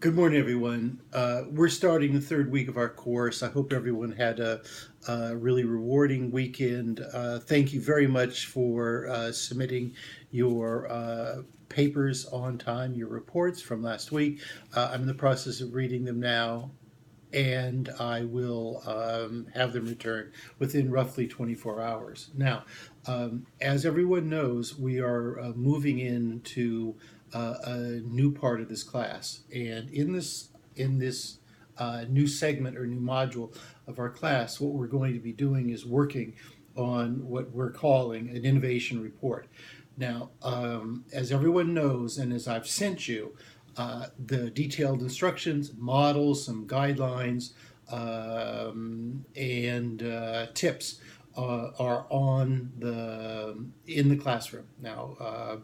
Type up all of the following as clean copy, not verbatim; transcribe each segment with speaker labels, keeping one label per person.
Speaker 1: Good morning, everyone. We're starting the third week of our course. I hope everyone had a really rewarding weekend. Thank you very much for submitting your papers on time, your reports from last week. I'm in the process of reading them now, and I will have them returned within roughly 24 hours. Now, as everyone knows, we are moving into a new part of this class, and in this new segment or new module of our class, what we're going to be doing is working on what we're calling an innovation report. Now, as everyone knows, and as I've sent you, the detailed instructions, models, some guidelines, and tips are on the in the classroom. Now,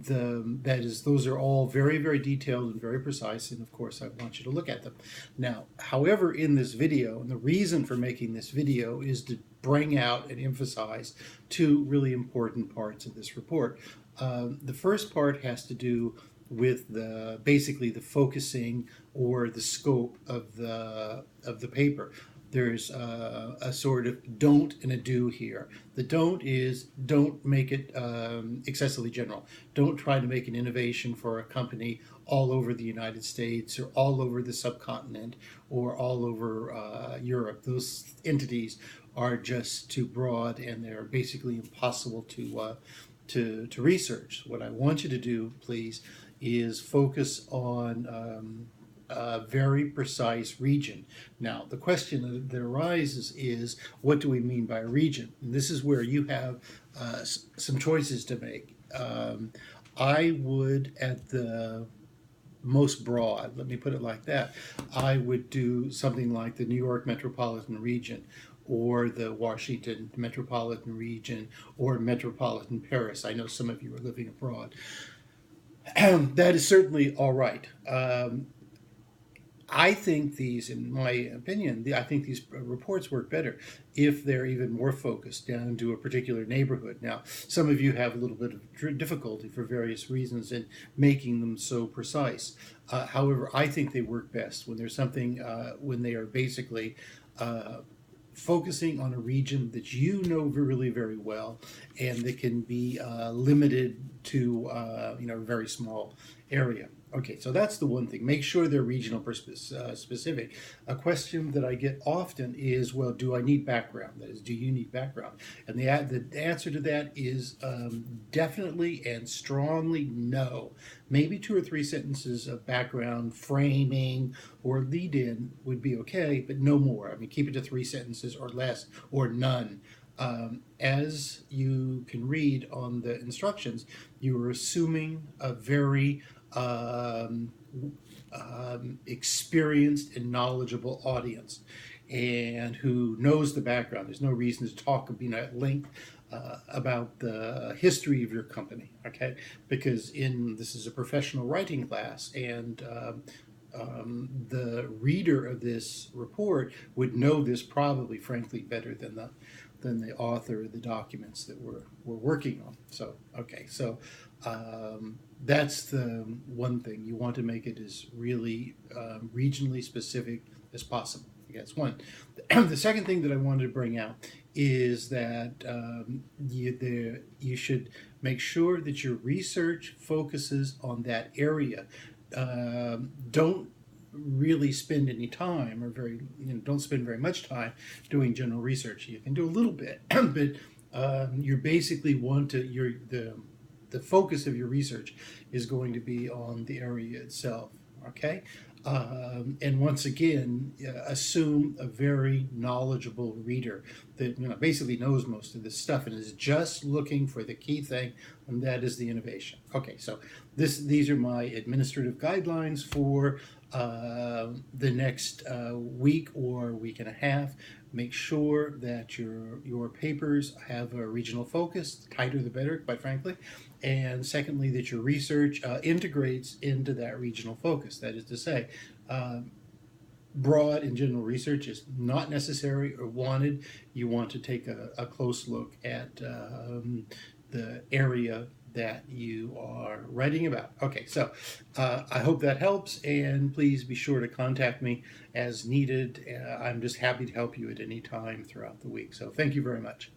Speaker 1: those are all very detailed and very precise, and of course I want you to look at them. Now, however, in this video, and the reason for making this video is to bring out and emphasize two really important parts of this report. The first part has to do with basically the focusing or the scope of the paper. There's a sort of don't and a do here. The don't is don't make it excessively general. Don't try to make an innovation for a company all over the United States or all over the subcontinent or all over Europe. Those entities are just too broad and they're basically impossible to research. What I want you to do, please, is focus on a very precise region. Now, the question that arises is, what do we mean by a region? And this is where you have some choices to make. I would, at the most broad, let me put it like that, I would do something like the New York metropolitan region, or the Washington metropolitan region, or metropolitan Paris. I know some of you are living abroad. That is certainly all right. I think these, in my opinion, I think these reports work better if they're even more focused down to a particular neighborhood. Now, some of you have a little bit of difficulty for various reasons in making them so precise. However, I think they work best when there's something, when they are basically focusing on a region that you know really very well and that can be limited to a very small area. Okay, so that's the one thing. Make sure they're regional specific. A question that I get often is, well, do I need background? That is, do you need background? And the answer to that is definitely and strongly no. Maybe 2 or 3 sentences of background, framing, or lead-in would be okay, but no more. I mean, keep it to 3 sentences or less, or none. As you can read on the instructions, you are assuming a very experienced and knowledgeable audience, and who knows the background. There's no reason to talk at length about the history of your company, okay? Because this is a professional writing class, and the reader of this report would know this probably, frankly, better than the author of the documents that we're working on. So, okay, so that's the one thing. You want to make it as really regionally specific as possible. That's one. The second thing that I wanted to bring out is that you should make sure that your research focuses on that area. Don't really spend any time, or don't spend very much time doing general research. You can do a little bit, but you basically want to the focus of your research is going to be on the area itself. Okay. And once again, assume a very knowledgeable reader that basically knows most of this stuff and is just looking for the key thing, and that is the innovation. Okay, so these are my administrative guidelines for the next week or week and a half. Make sure that your papers have a regional focus. The tighter the better, quite frankly. And secondly, that your research integrates into that regional focus. That is to say, broad and general research is not necessary or wanted. You want to take a close look at the area that you are writing about. Okay, so I hope that helps, and please be sure to contact me as needed. I'm just happy to help you at any time throughout the week. So thank you very much.